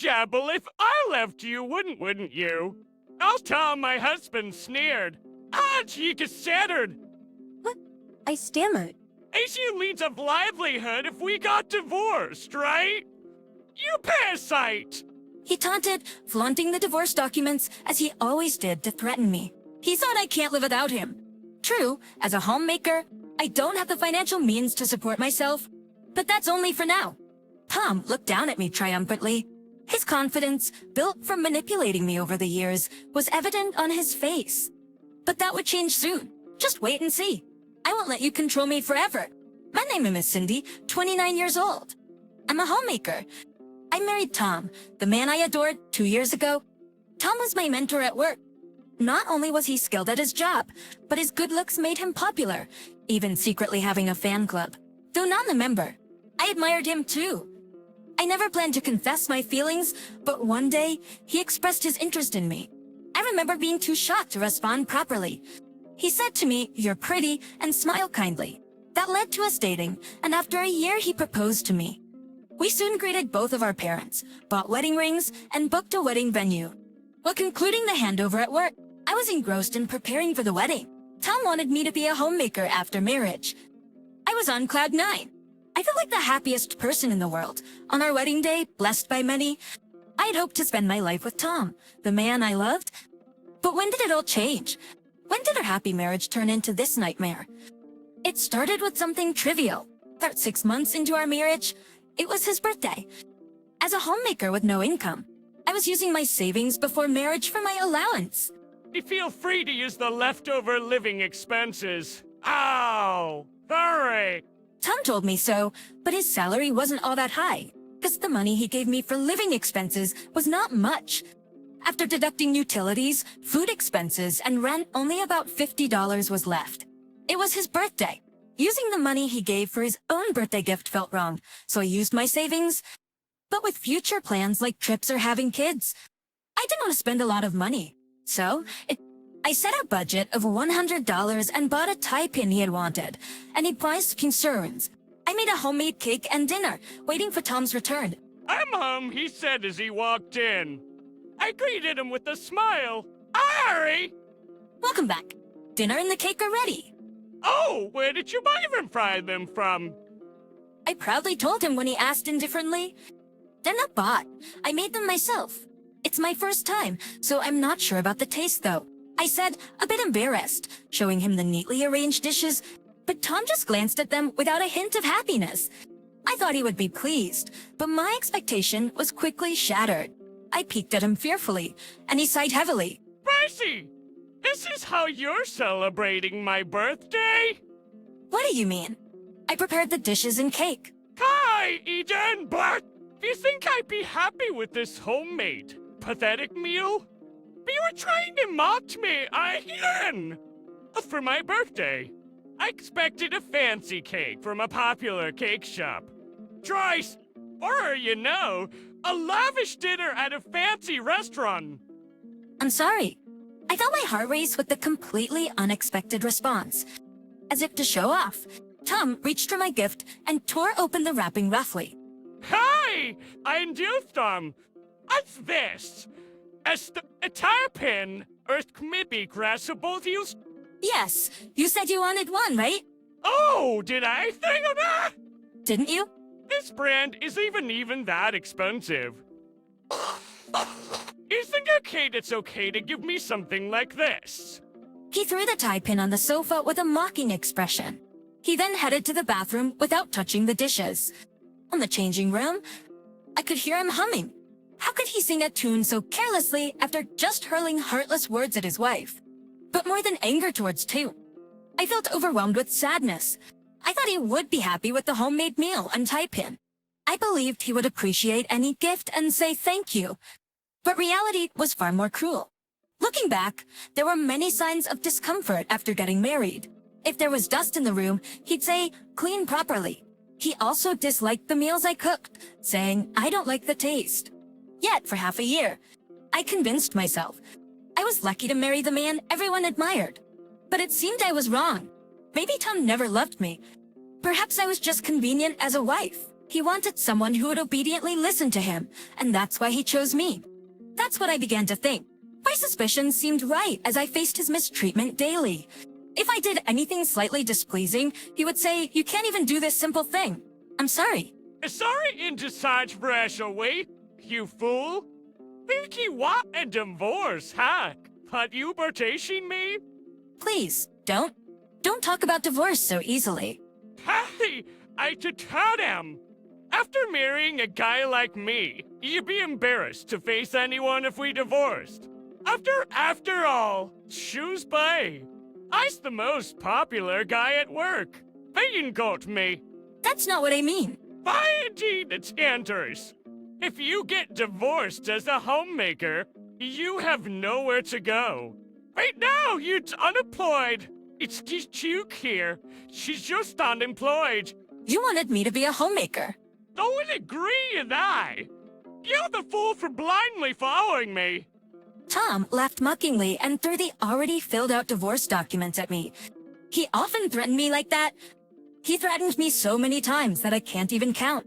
dabble if I left you, wouldn't you? I'll tell my husband sneered. Ah, cheek is shattered. What? I stammered. Ain't you leads of livelihood if we got divorced, right? You parasite! He taunted, flaunting the divorce documents as he always did to threaten me. He thought I can't live without him. True, as a homemaker, I don't have the financial means to support myself, but that's only for now. Tom looked down at me triumphantly. His confidence, built from manipulating me over the years, was evident on his face. But that would change soon. Just wait and see. I won't let you control me forever. My name is Miss Cindy, 29 years old. I'm a homemaker. I married Tom, the man I adored 2 years ago. Tom was my mentor at work. Not only was he skilled at his job, but his good looks made him popular, even secretly having a fan club. Though not a member, I admired him too. I never planned to confess my feelings, but one day, he expressed his interest in me. I remember being too shocked to respond properly. He said to me, "You're pretty," and smiled kindly. That led to us dating, and after a year he proposed to me. We soon greeted both of our parents, bought wedding rings, and booked a wedding venue. While concluding the handover at work, I was engrossed in preparing for the wedding. Tom wanted me to be a homemaker after marriage. I was on cloud nine. I felt like the happiest person in the world. On our wedding day, blessed by many, I had hoped to spend my life with Tom, the man I loved. But when did it all change? When did our happy marriage turn into this nightmare? It started with something trivial. About 6 months into our marriage, it was his birthday. As a homemaker with no income, I was using my savings before marriage for my allowance. You feel free to use the leftover living expenses. Ow! Sorry! Tom told me so, but his salary wasn't all that high, because the money he gave me for living expenses was not much. After deducting utilities, food expenses, and rent, only about $50 was left. It was his birthday. Using the money he gave for his own birthday gift felt wrong, so I used my savings. But with future plans like trips or having kids, I didn't want to spend a lot of money. So, I set a budget of $100 and bought a tie pin he had wanted, and he priced concerns. I made a homemade cake and dinner, waiting for Tom's return. I'm home, he said as he walked in. I greeted him with a smile. Harry! Welcome back. Dinner and the cake are ready. Oh, where did you buy them from? I proudly told him when he asked indifferently. They're not bought. I made them myself. It's my first time, so I'm not sure about the taste though. I said, a bit embarrassed, showing him the neatly arranged dishes, but Tom just glanced at them without a hint of happiness. I thought he would be pleased, but my expectation was quickly shattered. I peeked at him fearfully, and he sighed heavily. Percy! This is how you're celebrating my birthday? What do you mean? I prepared the dishes and cake. Hi, Eden Black! Do you think I'd be happy with this homemade, pathetic meal? But you were trying to mock me again! For my birthday, I expected a fancy cake from a popular cake shop. Or, a lavish dinner at a fancy restaurant. I'm sorry. I felt my heart race with the completely unexpected response. As if to show off, Tom reached for my gift and tore open the wrapping roughly. Hi! I'm Tom. What's this? A tie pin or maybe grass of both use? Yes, you said you wanted one, right? Oh, did I think of that? Didn't you? This brand isn't even that expensive. You think it's okay to give me something like this? He threw the tie pin on the sofa with a mocking expression. He then headed to the bathroom without touching the dishes. On the changing room, I could hear him humming. How could he sing a tune so carelessly after just hurling heartless words at his wife? But more than anger towards tune, I felt overwhelmed with sadness. I thought he would be happy with the homemade meal and tie pin. I believed he would appreciate any gift and say thank you. But reality was far more cruel. Looking back, there were many signs of discomfort after getting married. If there was dust in the room, he'd say, "Clean properly." He also disliked the meals I cooked, saying, "I don't like the taste." Yet, for half a year, I convinced myself I was lucky to marry the man everyone admired. But it seemed I was wrong. Maybe Tom never loved me. Perhaps I was just convenient as a wife. He wanted someone who would obediently listen to him, and that's why he chose me. That's what I began to think. My suspicions seemed right as I faced his mistreatment daily. If I did anything slightly displeasing, he would say, "You can't even do this simple thing. I'm sorry." Sorry into such fresh away, you fool. Think you want a divorce, huh? But you bertation me? Please, don't talk about divorce so easily. Hey, I told him. After marrying a guy like me, you'd be embarrassed to face anyone if we divorced. After all, choose by. I's the most popular guy at work. They got me. That's not what I mean. By indeed it enters. If you get divorced as a homemaker, you have nowhere to go. Right now, you're unemployed. It's Chuke here. She's just unemployed. You wanted me to be a homemaker. Don't agree with I. You're the fool for blindly following me. Tom laughed mockingly and threw the already filled out divorce documents at me. He often threatened me like that. He threatened me so many times that I can't even count.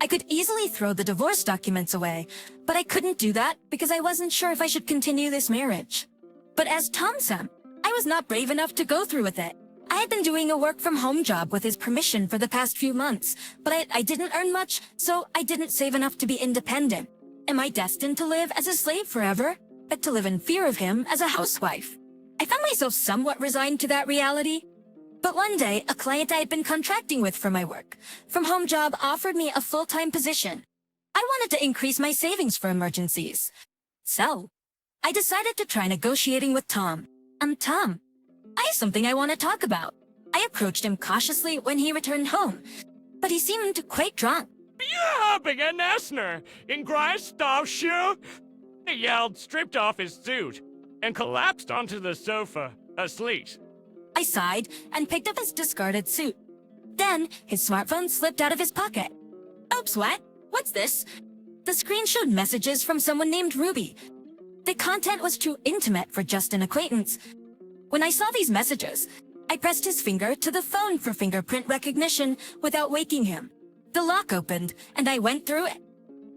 I could easily throw the divorce documents away, but I couldn't do that because I wasn't sure if I should continue this marriage. But as Tom said, I was not brave enough to go through with it. I had been doing a work-from-home job with his permission for the past few months, but I didn't earn much, so I didn't save enough to be independent. Am I destined to live as a slave forever? But to live in fear of him as a housewife? I found myself somewhat resigned to that reality. But one day, a client I had been contracting with for my work-from-home job offered me a full-time position. I wanted to increase my savings for emergencies. So, I decided to try negotiating with Tom. Tom, I have something I want to talk about. I approached him cautiously when he returned home, but he seemed quite drunk. Yeah, big Nesner. In Greifstalschuh. He yelled, stripped off his suit, and collapsed onto the sofa, asleep. I sighed and picked up his discarded suit. Then, his smartphone slipped out of his pocket. Oops, what? What's this? The screen showed messages from someone named Ruby. The content was too intimate for just an acquaintance. When I saw these messages, I pressed his finger to the phone for fingerprint recognition without waking him. The lock opened, and I went through it.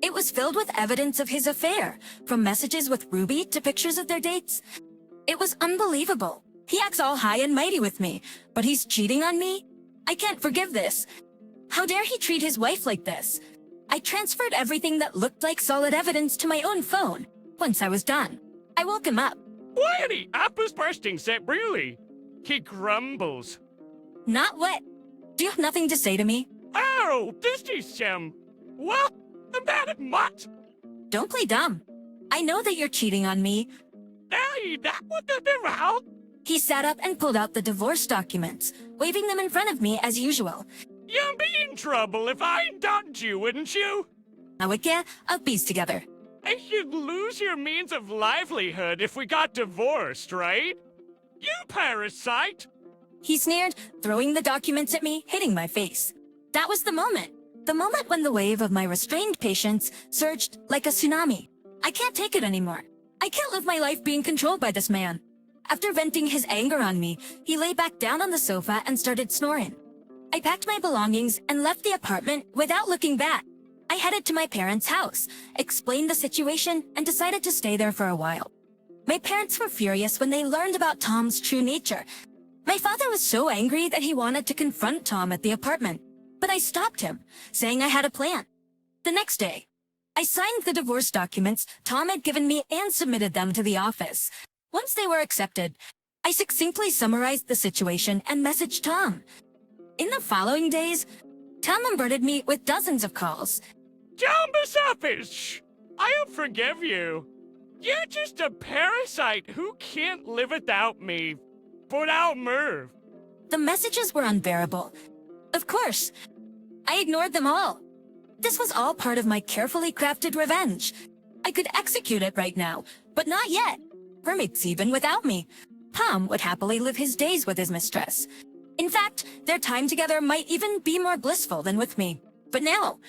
It was filled with evidence of his affair, from messages with Ruby to pictures of their dates. It was unbelievable. He acts all high and mighty with me, but he's cheating on me? I can't forgive this. How dare he treat his wife like this? I transferred everything that looked like solid evidence to my own phone. Once I was done, I woke him up. Why are the apples bursting, set really? He grumbles. Not what? Do you have nothing to say to me? Oh, this is him. Well, about it much. Don't play dumb. I know that you're cheating on me. Hey, that wouldn't be right. He sat up and pulled out the divorce documents, waving them in front of me as usual. You'd be in trouble if I dumped you, wouldn't you? Now we get a piece together. And you'd lose your means of livelihood if we got divorced, right? You parasite! He sneered, throwing the documents at me, hitting my face. That was the moment. The moment when the wave of my restrained patience surged like a tsunami. I can't take it anymore. I can't live my life being controlled by this man. After venting his anger on me, he lay back down on the sofa and started snoring. I packed my belongings and left the apartment without looking back. I headed to my parents' house, explained the situation, and decided to stay there for a while. My parents were furious when they learned about Tom's true nature. My father was so angry that he wanted to confront Tom at the apartment, but I stopped him, saying I had a plan. The next day, I signed the divorce documents Tom had given me and submitted them to the office. Once they were accepted, I succinctly summarized the situation and messaged Tom. In the following days, Tom bombarded me with dozens of calls. Don't be selfish! I'll forgive you. You're just a parasite who can't live without me. Without Merv. The messages were unbearable. Of course, I ignored them all. This was all part of my carefully crafted revenge. I could execute it right now, but not yet. Permits even without me. Tom would happily live his days with his mistress. In fact, their time together might even be more blissful than with me. But now,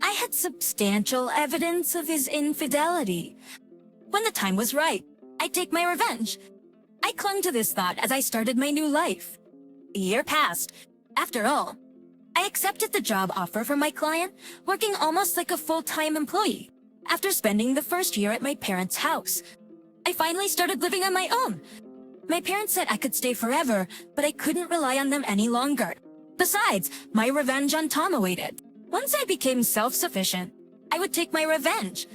I had substantial evidence of his infidelity. When the time was right, I'd take my revenge. I clung to this thought as I started my new life. A year passed. After all, I accepted the job offer from my client, working almost like a full-time employee. After spending the first year at my parents' house, I finally started living on my own. My parents said I could stay forever, but I couldn't rely on them any longer. Besides, my revenge on Tom awaited. Once I became self-sufficient, I would take my revenge.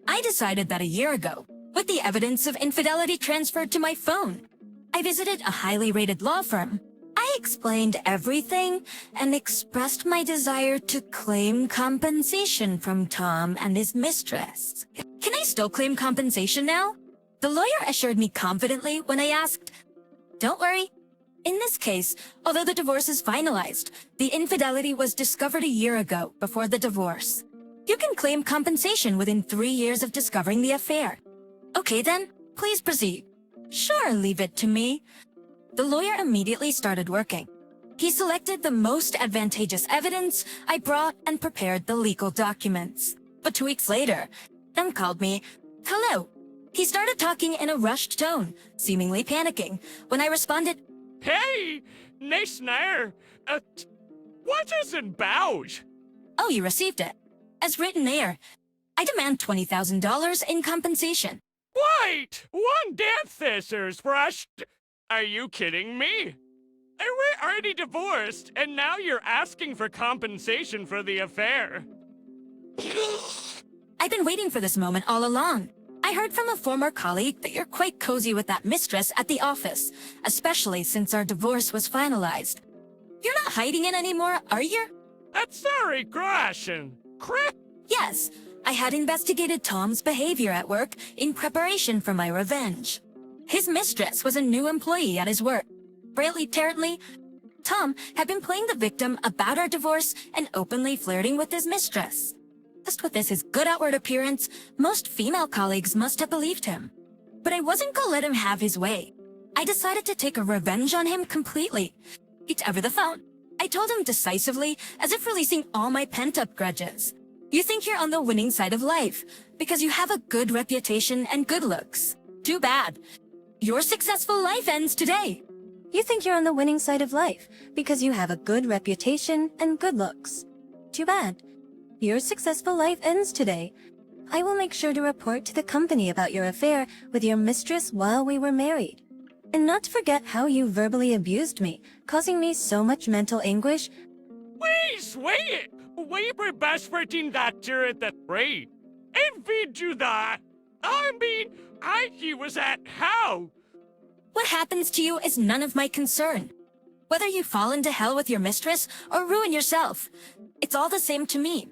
I decided that a year ago, with the evidence of infidelity transferred to my phone. I visited a highly rated law firm. I explained everything and expressed my desire to claim compensation from Tom and his mistress. Can I still claim compensation now? The lawyer assured me confidently when I asked, "Don't worry. In this case, although the divorce is finalized, the infidelity was discovered a year ago before the divorce. You can claim compensation within 3 years of discovering the affair." "Okay then, please proceed." "Sure, leave it to me." The lawyer immediately started working. He selected the most advantageous evidence I brought and prepared the legal documents. But 2 weeks later, Tom called me. "Hello." He started talking in a rushed tone, seemingly panicking. When I responded, Hey, nice nair. What is it about? "Oh, you received it. As written there, I demand $20,000 in compensation." Wait, one death is rushed. Are you kidding me? We're already divorced, and now you're asking for compensation for the affair. "I've been waiting for this moment all along. I heard from a former colleague that you're quite cozy with that mistress at the office, especially since our divorce was finalized. You're not hiding it anymore, are you?" That's sorry, Grashin. Crap. Yes, I had investigated Tom's behavior at work in preparation for my revenge. His mistress was a new employee at his work. Apparently, Tom had been playing the victim about our divorce and openly flirting with his mistress. Just with his good outward appearance, most female colleagues must have believed him. But I wasn't gonna let him have his way. I decided to take a revenge on him completely. He over the phone. I told him decisively, as if releasing all my pent-up grudges. "You think you're on the winning side of life, because you have a good reputation and good looks. Too bad. Your successful life ends today." You think you're on the winning side of life because you have a good reputation and good looks. Too bad. Your successful life ends today. I will make sure to report to the company about your affair with your mistress while we were married. And not to forget how you verbally abused me, causing me so much mental anguish. Wait! We were best friends that year at the rate. And we do that. He was at how? What happens to you is none of my concern. Whether you fall into hell with your mistress or ruin yourself, it's all the same to me.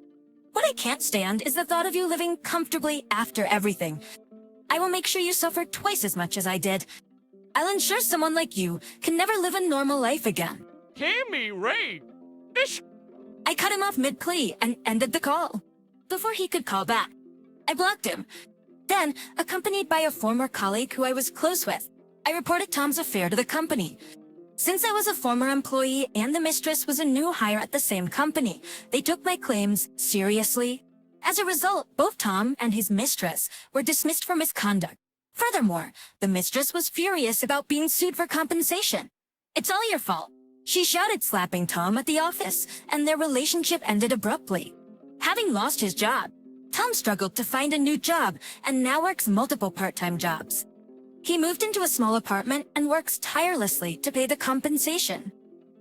What I can't stand is the thought of you living comfortably after everything. I will make sure you suffer twice as much as I did. I'll ensure someone like you can never live a normal life again. Hear me, Ray. I cut him off mid-plea and ended the call. Before he could call back, I blocked him. Then, accompanied by a former colleague who I was close with, I reported Tom's affair to the company. Since I was a former employee and the mistress was a new hire at the same company, they took my claims seriously. As a result, both Tom and his mistress were dismissed for misconduct. Furthermore, the mistress was furious about being sued for compensation. "It's all your fault." She shouted, slapping Tom at the office, and their relationship ended abruptly. Having lost his job, Tom struggled to find a new job and now works multiple part-time jobs. He moved into a small apartment and works tirelessly to pay the compensation.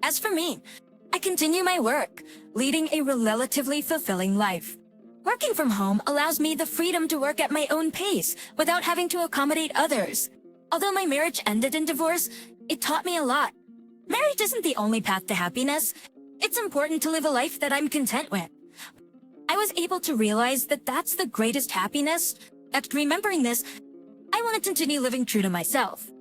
As for me, I continue my work, leading a relatively fulfilling life. Working from home allows me the freedom to work at my own pace without having to accommodate others. Although my marriage ended in divorce, it taught me a lot. Marriage isn't the only path to happiness. It's important to live a life that I'm content with. I was able to realize that that's the greatest happiness. After remembering this, I want to continue living true to myself.